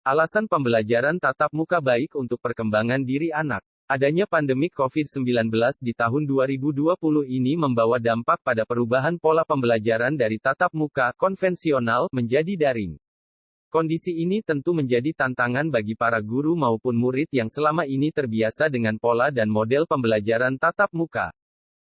Alasan pembelajaran tatap muka baik untuk perkembangan diri anak. Adanya pandemi COVID-19 di tahun 2020 ini membawa dampak pada perubahan pola pembelajaran dari tatap muka konvensional menjadi daring. Kondisi ini tentu menjadi tantangan bagi para guru maupun murid yang selama ini terbiasa dengan pola dan model pembelajaran tatap muka.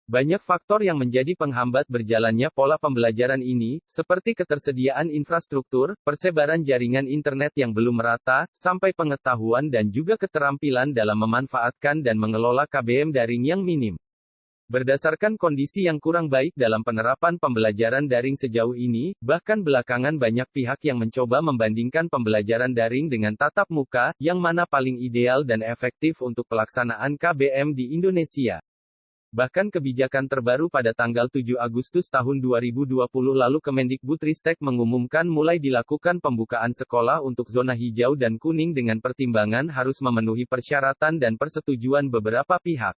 Banyak faktor yang menjadi penghambat berjalannya pola pembelajaran ini, seperti ketersediaan infrastruktur, persebaran jaringan internet yang belum merata, sampai pengetahuan dan juga keterampilan dalam memanfaatkan dan mengelola KBM daring yang minim. Berdasarkan kondisi yang kurang baik dalam penerapan pembelajaran daring sejauh ini, bahkan belakangan banyak pihak yang mencoba membandingkan pembelajaran daring dengan tatap muka, yang mana paling ideal dan efektif untuk pelaksanaan KBM di Indonesia. Bahkan kebijakan terbaru pada tanggal 7 Agustus tahun 2020 lalu Kemendikbudristek mengumumkan mulai dilakukan pembukaan sekolah untuk zona hijau dan kuning dengan pertimbangan harus memenuhi persyaratan dan persetujuan beberapa pihak.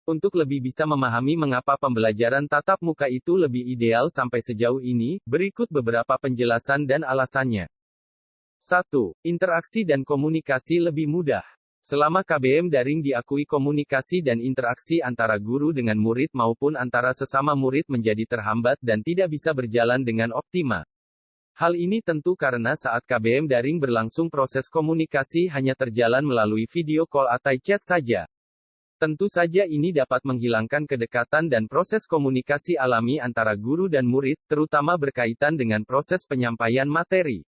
Untuk lebih bisa memahami mengapa pembelajaran tatap muka itu lebih ideal sampai sejauh ini, berikut beberapa penjelasan dan alasannya. 1. Interaksi dan komunikasi lebih mudah. Selama KBM daring diakui komunikasi dan interaksi antara guru dengan murid maupun antara sesama murid menjadi terhambat dan tidak bisa berjalan dengan optimal. Hal ini tentu karena saat KBM daring berlangsung proses komunikasi hanya terjalan melalui video call atau chat saja. Tentu saja ini dapat menghilangkan kedekatan dan proses komunikasi alami antara guru dan murid, terutama berkaitan dengan proses penyampaian materi.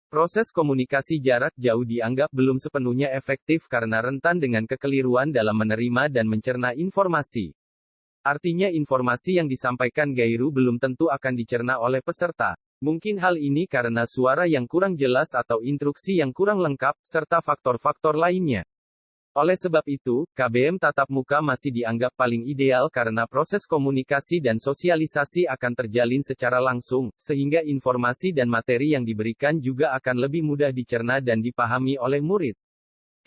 Proses komunikasi jarak jauh dianggap belum sepenuhnya efektif karena rentan dengan kekeliruan dalam menerima dan mencerna informasi. Artinya informasi yang disampaikan guru belum tentu akan dicerna oleh peserta. Mungkin hal ini karena suara yang kurang jelas atau instruksi yang kurang lengkap, serta faktor-faktor lainnya. Oleh sebab itu, KBM tatap muka masih dianggap paling ideal karena proses komunikasi dan sosialisasi akan terjalin secara langsung, sehingga informasi dan materi yang diberikan juga akan lebih mudah dicerna dan dipahami oleh murid.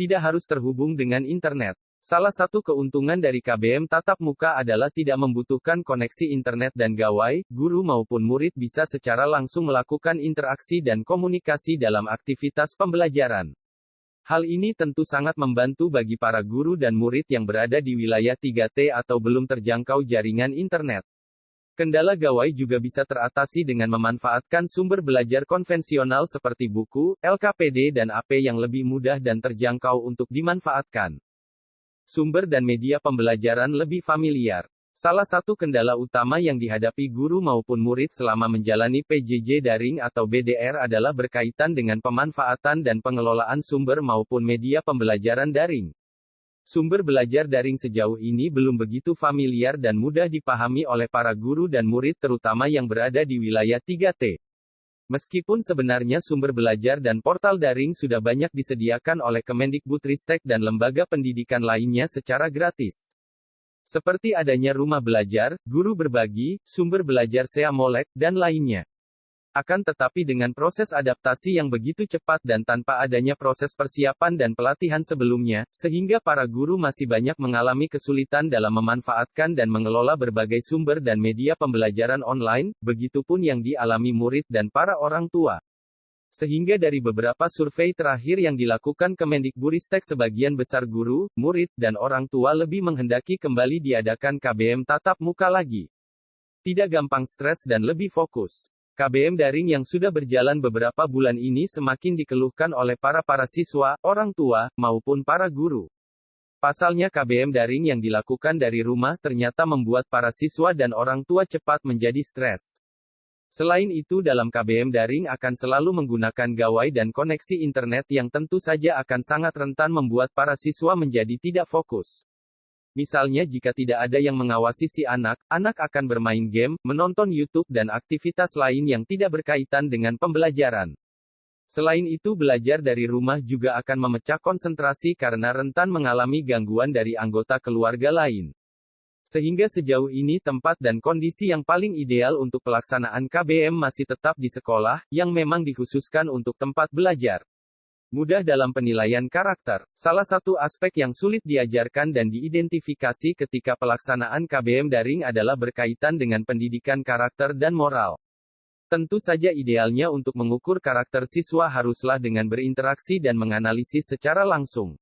Tidak harus terhubung dengan internet. Salah satu keuntungan dari KBM tatap muka adalah tidak membutuhkan koneksi internet dan gawai, guru maupun murid bisa secara langsung melakukan interaksi dan komunikasi dalam aktivitas pembelajaran. Hal ini tentu sangat membantu bagi para guru dan murid yang berada di wilayah 3T atau belum terjangkau jaringan internet. Kendala gawai juga bisa teratasi dengan memanfaatkan sumber belajar konvensional seperti buku, LKPD dan AP yang lebih mudah dan terjangkau untuk dimanfaatkan. Sumber dan media pembelajaran lebih familiar. Salah satu kendala utama yang dihadapi guru maupun murid selama menjalani PJJ daring atau BDR adalah berkaitan dengan pemanfaatan dan pengelolaan sumber maupun media pembelajaran daring. Sumber belajar daring sejauh ini belum begitu familiar dan mudah dipahami oleh para guru dan murid terutama yang berada di wilayah 3T. Meskipun sebenarnya sumber belajar dan portal daring sudah banyak disediakan oleh Kemendikbudristek dan lembaga pendidikan lainnya secara gratis. Seperti adanya rumah belajar, guru berbagi, sumber belajar Sea Molek, dan lainnya. Akan tetapi dengan proses adaptasi yang begitu cepat dan tanpa adanya proses persiapan dan pelatihan sebelumnya, sehingga para guru masih banyak mengalami kesulitan dalam memanfaatkan dan mengelola berbagai sumber dan media pembelajaran online, begitupun yang dialami murid dan para orang tua. Sehingga dari beberapa survei terakhir yang dilakukan Kemendikbudristek sebagian besar guru, murid, dan orang tua lebih menghendaki kembali diadakan KBM tatap muka lagi. Tidak gampang stres dan lebih fokus. KBM daring yang sudah berjalan beberapa bulan ini semakin dikeluhkan oleh para siswa, orang tua, maupun para guru. Pasalnya KBM daring yang dilakukan dari rumah ternyata membuat para siswa dan orang tua cepat menjadi stres. Selain itu dalam KBM daring akan selalu menggunakan gawai dan koneksi internet yang tentu saja akan sangat rentan membuat para siswa menjadi tidak fokus. Misalnya jika tidak ada yang mengawasi si anak akan bermain game, menonton YouTube dan aktivitas lain yang tidak berkaitan dengan pembelajaran. Selain itu belajar dari rumah juga akan memecah konsentrasi karena rentan mengalami gangguan dari anggota keluarga lain. Sehingga sejauh ini tempat dan kondisi yang paling ideal untuk pelaksanaan KBM masih tetap di sekolah, yang memang dikhususkan untuk tempat belajar. Mudah dalam penilaian karakter. Salah satu aspek yang sulit diajarkan dan diidentifikasi ketika pelaksanaan KBM daring adalah berkaitan dengan pendidikan karakter dan moral. Tentu saja idealnya untuk mengukur karakter siswa haruslah dengan berinteraksi dan menganalisis secara langsung.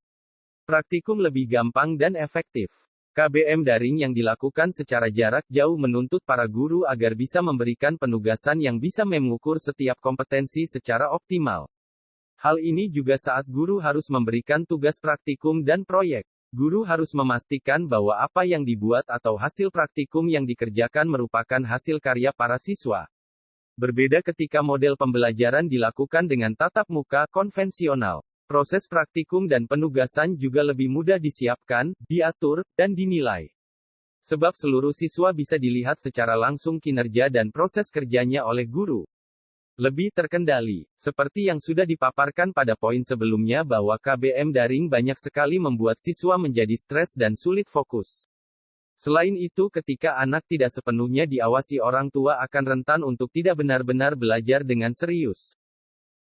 Praktikum lebih gampang dan efektif. KBM daring yang dilakukan secara jarak jauh menuntut para guru agar bisa memberikan penugasan yang bisa mengukur setiap kompetensi secara optimal. Hal ini juga saat guru harus memberikan tugas praktikum dan proyek. Guru harus memastikan bahwa apa yang dibuat atau hasil praktikum yang dikerjakan merupakan hasil karya para siswa. Berbeda ketika model pembelajaran dilakukan dengan tatap muka konvensional. Proses praktikum dan penugasan juga lebih mudah disiapkan, diatur, dan dinilai. Sebab seluruh siswa bisa dilihat secara langsung kinerja dan proses kerjanya oleh guru. Lebih terkendali. Seperti yang sudah dipaparkan pada poin sebelumnya bahwa KBM daring banyak sekali membuat siswa menjadi stres dan sulit fokus. Selain itu, ketika anak tidak sepenuhnya diawasi orang tua akan rentan untuk tidak benar-benar belajar dengan serius.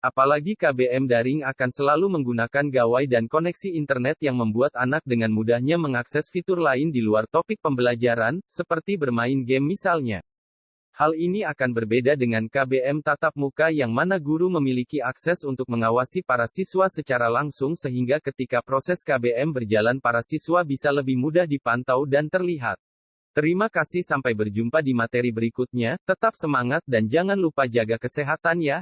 Apalagi KBM daring akan selalu menggunakan gawai dan koneksi internet yang membuat anak dengan mudahnya mengakses fitur lain di luar topik pembelajaran, seperti bermain game misalnya. Hal ini akan berbeda dengan KBM tatap muka yang mana guru memiliki akses untuk mengawasi para siswa secara langsung sehingga ketika proses KBM berjalan para siswa bisa lebih mudah dipantau dan terlihat. Terima kasih, sampai berjumpa di materi berikutnya, tetap semangat dan jangan lupa jaga kesehatan ya.